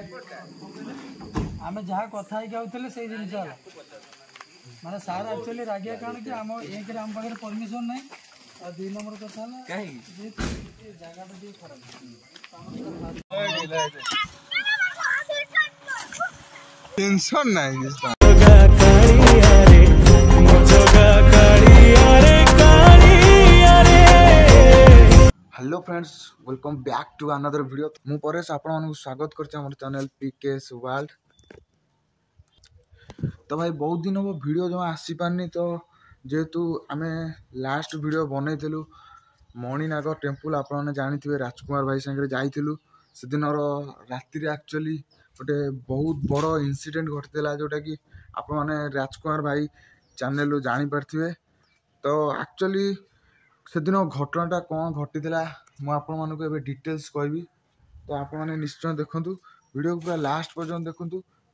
आम जहाँ कथा से जिनस माने सार एक्चुअली रागिया कारण कि आम एक आम पाखे परमिशन ना और 2 नंबर कथा जगह खराब टेंशन नहीं hello friends welcome back to another video मु परेश आपण मानक स्वागत करते हमर चैनल पीकेएस वर्ल्ड। तो भाई बहुत दिन हम वीडियो जो आसी पारनी तो जेहेतु आम लास्ट वीडियो बनईलु मणिनाग टेम्पल आपने जानी राजकुमार भाई सागर जाइलु से दिन राति एक्चुअली गोटे बहुत बड़ इनसीडेंट घटीला जोटा कि आपण मैंने राजकुमार भाई चैनल जापारे। तो एक्चुअली से दिन घटनाटा कौन घटी मुझे आपण मानक डिटेल्स कहबी। तो आपण मैंने निश्चय देखु वीडियो को पूरा लास्ट पर्यटन देखु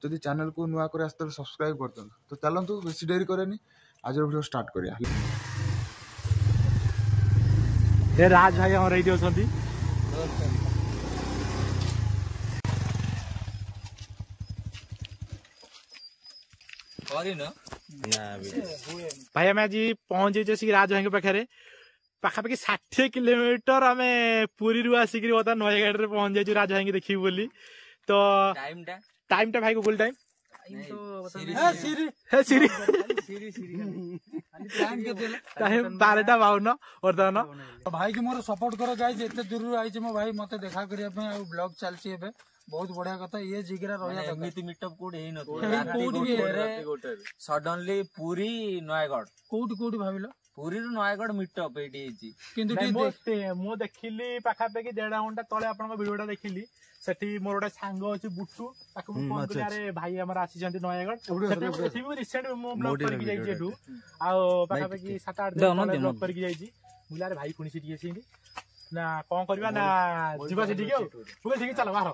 जदि चैनल को नुआ कर आसते सब्सक्राइब कर दिखाँ। तो चलतु बेसी डेरी करेनि आज वीडियो स्टार्ट करिया। राज भाई हम रेडी अछंती भाई आम आज पहुंच जाइए राज भाई पाखे पाखापाखि 60 किलोमीटर आम पुरी रु आसिक बर्तमान नयगढ़ में पहुंच जाइए राज भाई देखी बोली। तो टाइम टा भाई गूगल टाइम टाइम 12:52 बर्तमान। भाई की मोर सपोर्ट करो गाइस एते दूर आई मो भाई मते देखा करिया पे आ ब्लॉग चलची एबे बहुत बढ़िया कथा ये जिगरा रहया एमिति मीटअप कोड हेई न सडनली पूरी नयगढ़ कोडी भाबिलो पूरी रु नयगढ़ मीटअप एटी हेची किंतु मो देखिली पाखापाखि 1.5 घंटा तले आपन वीडियोटा देखिली सेठी मोर गोटे सांग अछि बुट्टू ताकू फोन करी अरे भाई हमर आसी जंती नयगढ़ सेठी भी रिसेंट मो ब्लॉग करके जाई जेटू आ पाखापाखि 7-8 दिन ब्लॉग करके जाईची मुलारे भाई पुणी सिटी एसिंदी ना कोन करबा ना जीवा सिटी के पुगे सिटी चल बाहर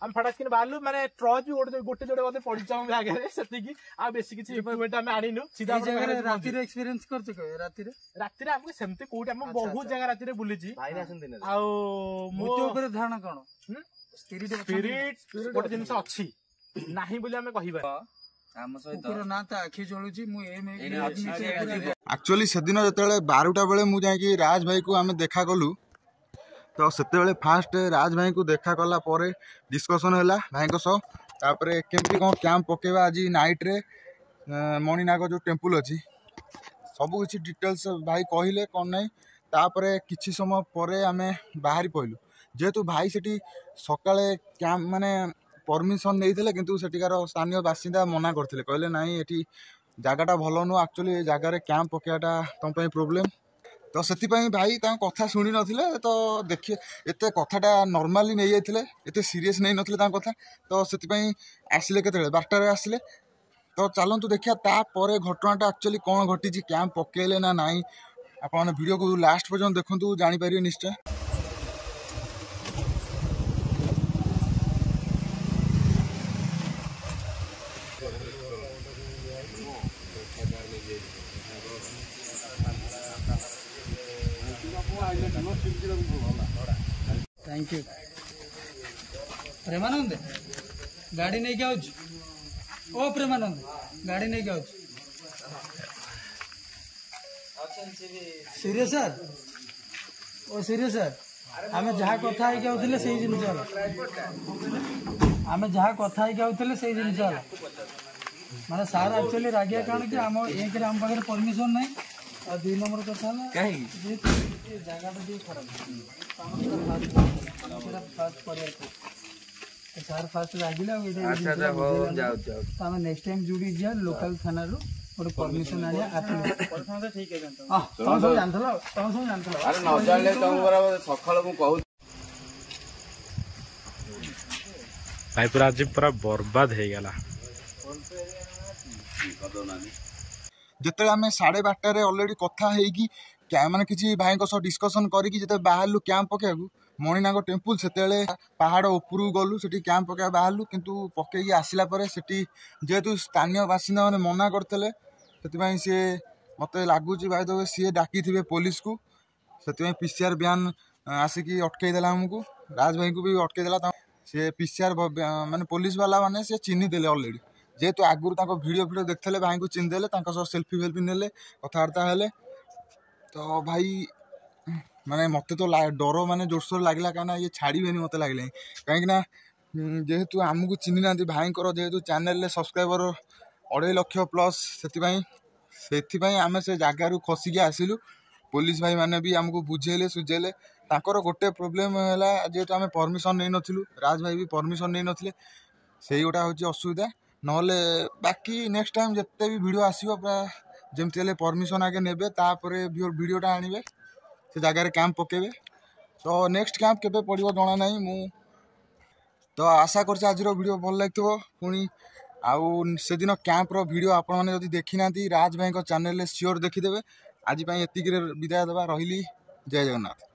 हम फटाक किन बालू माने ट्रॉच भी गोटे जोड़े मते पड़ी जाऊ आगे रे सेति की आ बेसी किछि इक्विपमेंट हम आनिनु सीधा जगह राति रे एक्सपीरियंस करछ के राति रे हमके सेमते कोठी हम बहुत जगह राति रे बुलिची भाई आसन दिन आ मोते ऊपर धारणा कोन स्पिरिट गोटे जिंस अछि नाही बोली हमें कहिबा हम सहित ऊपर ना ता आखि जळुची मु एक्चुअली से दिन जतले 12टा बेले मु जाई कि राज भाई को हमें देखा गलु। तो सेते फास्ट राज भाई को देखा कला परे डिस्कशन है भाई सह तापर केमती कौन कैंप पकेबा आज नाइट रे मणिनाग जो टेम्पल अच्छी सब किसी डिटेल्स भाई कहले कौन ना तापर किछि समय परे आमे बाहर पड़लु जेहेतु भाई सेठी सकाळे कैंप माने परमिशन नहीं किंतु सेठिकार स्थानीय बासिंदा मना करते कहले नाई एठी जगहटा भल नुह एक्चुअली जगार कैंप पकेटा तुम प्रोब्लेम। तो से भाई कथा शुणी नथिले तो देखिए एते कथाटा नॉर्मली नहीं जाइए एते सीरियस नहीं नथिले कथा। तो से आसिले केते 12टारे आसिले। तो चलतु देखिया तापर घटनाटा एक्चुअली कौन घटी कैंप पकेले ना नाई आप वीडियो को लास्ट पर्यटन देखु जापर निश्चय। थैंक यू प्रेमानंद गाड़ी नहीं क्या ओ प्रेमानंद गाड़ी नहीं क्या सीरियस सर ओ सीरियस सर आम जहाँ कथा से से जिन आम जहाँ कथा से जिन माने सार एक्चुअली रागिया कारण कि आम एक आम पाखे परमिशन ना और 2 नंबर कथा जगह खराब सार फास्ट लागिला नेक्स्ट टाइम जुड़ी जा लोकल थाना रो गोटे परमिशन आनिया ठीक है सब जानथलो अरे न जानले सखल मु कहू भाई पूरा आज पूरा बर्बाद हो गला। जिते आम 12:30 ऑलरेडी कथा होगी माने किसी भाई डिस्कसन करके जिते बाहरलु कैंप पकेबा मणिनाग टेम्पल से पहाड़ उपरू गलु से कैंप पकेबा बाहरलु किंतु पकईकी आसला जेहेतु स्थानीय बासिंदा मैंने मना करते से मत लगुच भाई तो सी डाकी थे पुलिस को से पीसीआर ब्यान आसिकी अटकईदेला आमको राज भाई को भी अटकईदेला सी पीसीआर माने पुलिस वाला माने सी चिन्ही देले ऑलरेडी जेहेतु आगुरी वीडियो वीडियो देखते भाई को चिन्ह देले सेल्फी वेल्फी नेले कथबार्ता हेले तो भाई माने मत तो डर माने जोरसोर लगला कहीं ये छाड़े मत लगे कहीं जेहेतु आमको चिन्ह ना भाई जेहेतु चैनल सब्सक्राइबर 2.5 लाख प्लस से आम से जगार खसिकी आसिलु पुलिस भाई माने भी आमको बुझेले सुझेले गोटे प्रोब्लेम है जेहेतु आम परमिशन नहीं नथिलु राज भाई भी परमिशन नहीं नथिले से गोटा हूँ असुविधा नहले बाकी नेक्स्ट टाइम जिते भी वीडियो आसो जमती परमिशन आगे नेबे तापरे वीडियोटा आनिबे से जगार कैंप पकेबे तो नेक्स्ट कैंप केबे पड़िबो जणा नहीं मु तो आशा कर आज वीडियो भल लगे पुणी आउ से दिन कैंप रो वीडियो आपण माने जदि देखि नांती राज भाई को चैनल सियोर देखिदेबे आज एतिक विदाय देवा रही जय जगन्नाथ।